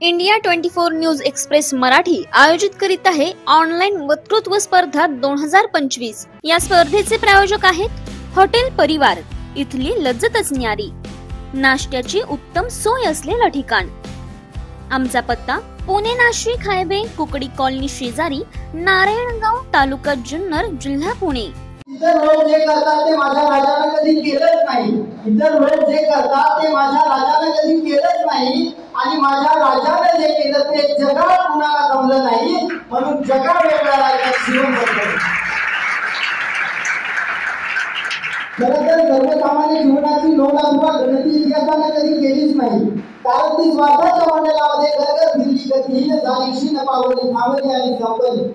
India 24 news express Marathi आयोजित करीत आहे ऑनलाईन वक्तृत्व स्पर्धा 2025। या स्पर्धेचे प्रायोजक आहेत हॉटेल परिवार, इथली लज्जतच न्यारी, नाश्त्याची उत्तम सोय असलेलं ठिकाण। आमचा पत्ता पुणे नाशिक हायवे, कुकडी कॉलनी शेजारी, नारायणगाव, तालुका जुन्नर, जिल्हा पुणे। इतर लोक जे करतात ते माझ्या राजाने कधी केलंच नाही। इतर लोक जे करतात ते माझ्या राजाने कधी केलंच नाही आणि माझ्या राजाने जे केलं ते जगात कुणाला जमलं नाही, म्हणून जगा वेगळा राजाचं जीवन जगलं। खरंतर सर्वसामान्य जीवनाची नोंद अथवा गणती इतिहासाने कधी केलीच नाही, कारण ती स्वार्थाच्या मंडळामध्ये घरघर फिरली, गतिहीन झाली, क्षीण पावली, थांबली आणि संपली।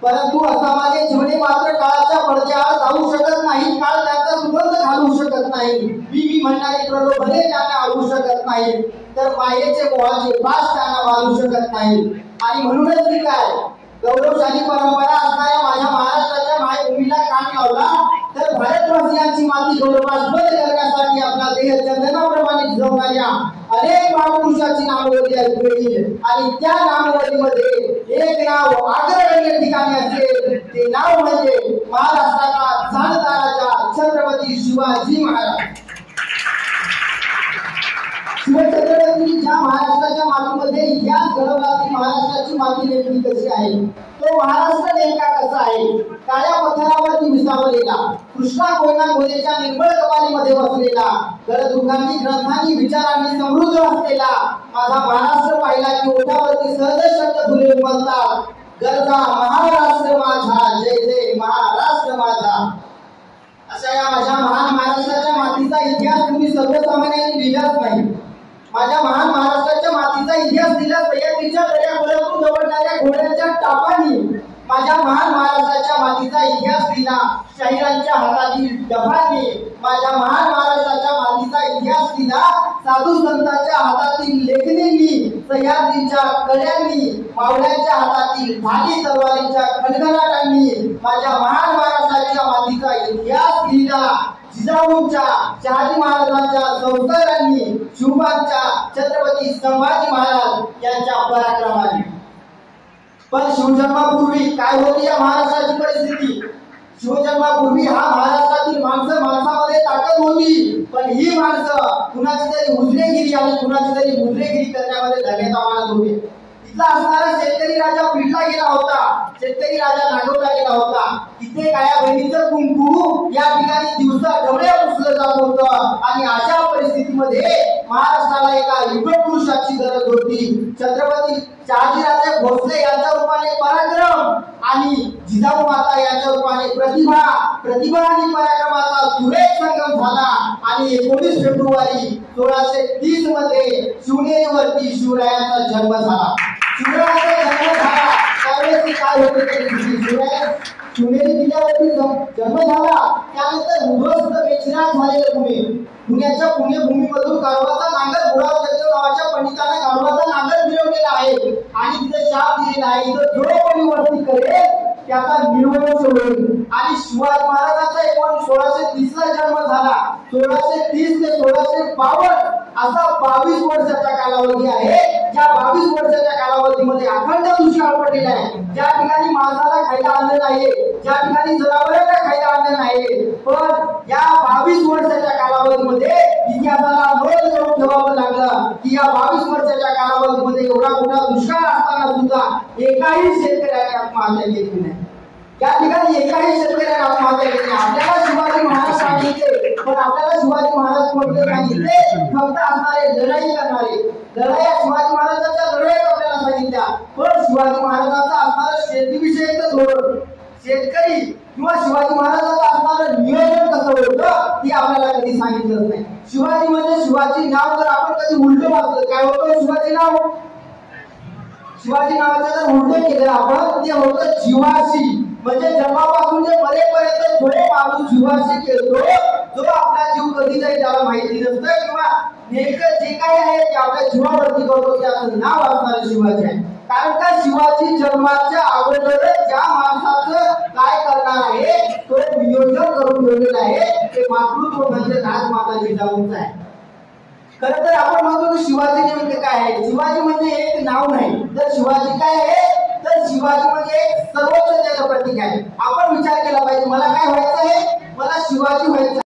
परंतु असामान्य जीवने मात्र काळाच्या पडद्याआड जाऊ शकत नाही, काळ त्यांचा सुगंध घालू शकत नाही, मी म्हणणारे प्रलोभने त्यांना आणू शकत नाही, तर मायेचे मोहाचे पाश त्यांना बांधू शकत नाही। आणि म्हणूनच मी काय गौरवशाली परंपरा असणाऱ्या माझ्या महाराष्ट्राच्या मायभूमीला कान लावला, तर भारतवासियांची माती गौरवास्पद करण्यासाठी आपला देह चंदनाप्रमाणे झिजवणाऱ्या अनेक महापुरुषांची नामवली ऐकली आणि त्या नामवलीमध्ये एक नाव अग्रगण्य ठिकाणी असेल, ते नाव म्हणजे महाराष्ट्राचा जाणता राजा छत्रपती शिवाजी महाराज। शिवछत्रपती ज्या महाराष्ट्राच्या मातीमध्ये इतिहास घडवला, ती महाराष्ट्राची माती नेमकी कशी आहे, तो महाराष्ट्र नेमका कसा आहे, काळ्या पथरावरती विसावलेला, कृष्णा कोयना गोदेच्या निर्मळ कपालीमध्ये बसलेला, गडदुर्गांनी ग्रंथांनी विचारांनी समृद्ध असलेला माझा महाराष्ट्र पाहिला की ओठावरती सहज शब्द फुले उमलतात, गरजा महाराष्ट्र माझा, जय जय महाराष्ट्र माझा। अशा या माझ्या महान महाराष्ट्राच्या मातीचा इतिहास तुम्ही सर्वसामान्यांनी लिहिलाच नाही। माझ्या महान महाराष्ट्राच्या मातीचा इतिहास दिला सह्याद्रीच्या दऱ्याखोऱ्यातून दवडणाऱ्या घोड्यांच्या टापांनी, माझ्या महान महाराष्ट्राच्या मातीचा इतिहास दिला शाहिरांच्या हातातील डफांनी, माझ्या महान महाराष्ट्राच्या मातीचा इतिहास दिला साधू संतांच्या हातातील लेखणींनी, सह्याद्रीच्या कड्यांनी, मावळ्यांच्या हातातील भाली तलवारीच्या खणखणाटांनी, माझ्या महान महाराष्ट्राच्या मातीचा इतिहास दिला जिजाऊंच्या, शहाजी महाराजांच्या संस्कारांनी, शिवबांच्या, छत्रपती संभाजी महाराज यांच्या पराक्रमाने। पण शिवजन्मापूर्वी काय होती या महाराष्ट्राची परिस्थिती? शिवजन्मापूर्वी हा महाराष्ट्रातील माणसामध्ये ताकद होती, पण ही माणसं कुणाची तरी उजरेगिरी आणि कुणाची तरी मुजरेगिरी करण्यामध्ये धन्यता मानत होते। इथला असणारा शेतकरी राजा पिटला गेला होता, शेतकरी राजा नागवला गेला होता, इथे काया बहिणीचं कुंकू या ठिकाणी दिवसा डोळे पुसलं जात होतं आणि अशा परिस्थितीमध्ये महाराष्ट्राला एका युगपुरुषाची गरज होती। छत्रपती शहाजीराजे भोसले यांच्या रूपाने पराक्रम आणि जिजाऊ माता यांच्या रूपाने प्रतिभा आणि पराक्रमाचा सुरेख संगम झाला आणि 19 फेब्रुवारी 1630 मध्ये शिवनेरीवरती शिवरायांचा जन्म झाला। शिवरायांचा जन्म झाला त्यावेळेस काय होते, शिवनेरी किल्ल्यावरती जन्म झाला, त्यानंतर उद्ध्वस्त बेचिराख झालेले पुण्याच्या पुण्यभूमीमधून गाढवाचा नांगर बुडाव जगदेव नावाच्या पंडिताने गाढवाचा नांगर फिरवलेला आहे आणि तिथे शाप दिलेला आहे, इथं जो कोणी वस्ती करेल त्याचा निर्वंश होईल। आणि शिवाजी महाराजांचा 1630 ला जन्म झाला, 1630 ते 1652 असा 22 वर्षाचा कालावधी आहे। ज्या 22 वर्षाच्या कालावधीमध्ये अखंड दुष्काळ पडलेला आहे, ज्या ठिकाणी माणसाला खायला अन्न नाही, ज्या ठिकाणी जनावरांना खायला अन्न नाही, पण या 22 वर्षाच्या कालावधीमध्ये इतिहासाला नोंद करून ठेवावं लागलं की या 22 वर्षाच्या कालावधीमध्ये एवढा मोठा दुष्काळ असताना सुद्धा एकाही शेतकऱ्याने आत्महत्या केली नाही। या ठिकाणी एकाही शेतकऱ्याने आत्महत्या केली नाही। आपल्याला शिवाजी महाराज सांगितले, पण आपल्याला शिवाजी महाराज कोणते सांगितले? फक्त असणारे लढाई करणारे, लढाया शिवाजी महाराजांच्या लढाई आपल्याला सांगितल्या, पण शिवाजी महाराजांचा असणारं शेतीविषयीचं धोरण, शेतकरी किंवा शिवाजी महाराजांचं असणारं नियोजन कसं होतं ते आपल्याला कधी सांगितलं नाही। शिवाजी म्हणजे शिवाजी नाव जर आपण कधी उलट वाचलं, काय होतं शिवाजी नाव? शिवाजी नावाचं जर उलट केलं आपण, ते होतं जीवाशी, म्हणजे जन्मापासून जे मरेपर्यंत जो माणूस जीवाशी खेळतो, जो आपला जीव कधी जाईल त्याला माहिती नसतं किंवा नेमकं जे काही आहे ते आपल्या जीवावरती करतो, त्याचं नाव असणारं शिवाजी आहे। कारण का शिवाजी जन्माच्या अगोदरच ज्या माणसाचं काय करणार आहे तो नियोजन करून ठेवलेलं आहे, ते मातृत्व म्हणजे राजमाता जिजाऊंचं आहे। खरं तर आपण म्हणतो की शिवाजी नेमके काय आहे. शिवाजी म्हणजे एक नाव नाही, तर शिवाजी काय आहे, तर शिवाजी म्हणजे एक सर्वोच्च प्रतीक आहे. आपण विचार केला पाहिजे, मला काय व्हायचं आहे, मला शिवाजी व्हायचं.